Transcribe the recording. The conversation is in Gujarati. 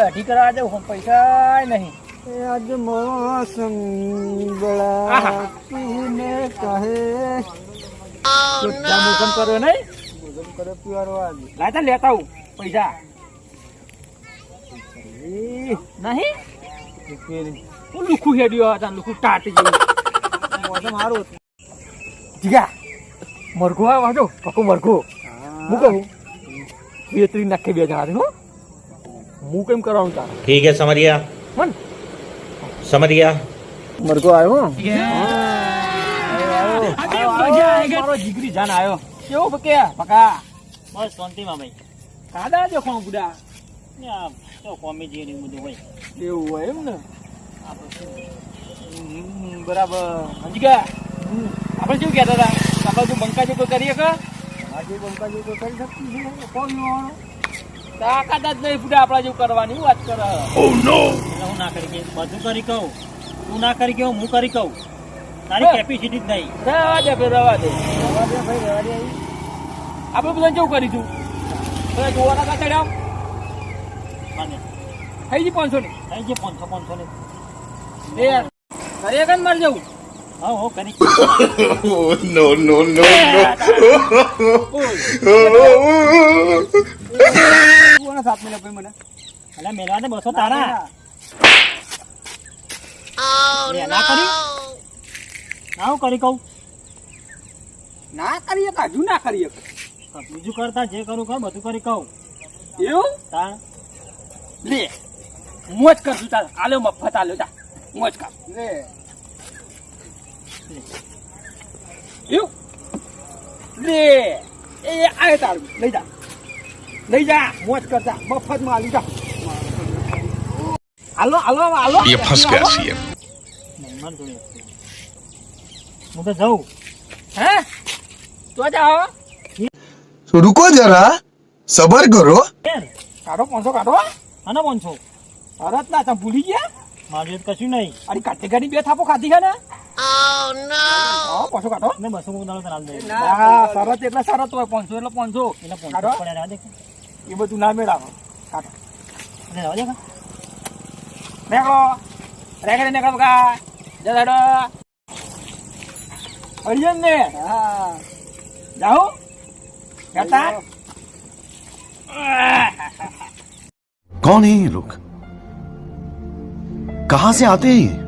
અઢી કરવા દે પૈસા નહીં आज मौसम बड़ा पीने कहे મોસમ કર્યો નહીં मौसम करे पियारवा લાતા લેતા હું પૈસા નહીં હું લુખું હેડ્યો હતા લુખું ટાટી ગયું मौसम हारो જીગા મરઘો આવે વાંચો પક્કું મરઘો હું કહું બે ત્રણ નાખી બે જણા હું હું કેમ કરવાનું તાર ठीक है समझ गया મન समझ गया मरको आयो મારો જીગરી જાન આવ્યો કેવું બકે પકા બસ શાંતિમાં ભાઈ કાદા જો કોણ બુડા તો કોમેડી ને બધું હોય એવું હોય એમ ને બરાબર હજીગા આપણે શું કહેતા હતા આપણે જો બંકા જો કોઈ કરીએ કે આજે બંકા जो तो कर सकती है કોણ તાકાત જ નહીં બુડા આપણા જેવું કરવાની વાત કરે એટલે હું ના કરી કે બધું કરી કહું તું ના કરી કહું હું કરી કહું તારી કેપેસિટી જ નહીં રવા દે ભાઈ રવા દે रवा दे भाई रवा दे આપણે બધા કેવું કરીશું હવે જોવાના કા ચડ્યા માને થઈ ગઈ 500 ની થઈ જે 500 ને એ કરીએ કે મર જવું હા હો કરી no no no કોના સાથ મેલા ભાઈ મને એટલે મેલવા ને 200 તારા લે ના કરી ના હું કરી કહું ના કરીએ કાજુ ના કરીએ બીજું કરતા જે કરું કર બધું કરી કહું એવું તાર લે મોજ કરશું તાર આલ્યો મફત આલ્યો તા મોજ કર લે એવું લે એ આય તારું લઈ જા મોજ કરતા મફત માં આલી જા હાલો હાલો હાલો ये फंस गया सीएम મહેમાન જોડે હું તો જાઉં હે તો જાઓ तो रुको जरा सबर करो કેમ કાઢો 500 કાઢો આનો 500 અરત ના તમે ભૂલી ગયા મારી જોડે કશું નહીં અરે કાટે ગાડી બે થાપો ખાધી છે ને હા 500 કાઢો ને 200 હું તારા દે હા શરત એટલે શરત હોય 500 એટલે 500 એટલે 500 કાઢો પડ્યા રહેવા દે એ બધું ના મેળાવો કાઢો એટલે રહેવા દે કા નીકળો રેગડે નીકળો બકા જડાડો અરિયન ને હા જાઓ કહેતા कौन है ये लोग कहां से आते हैं ये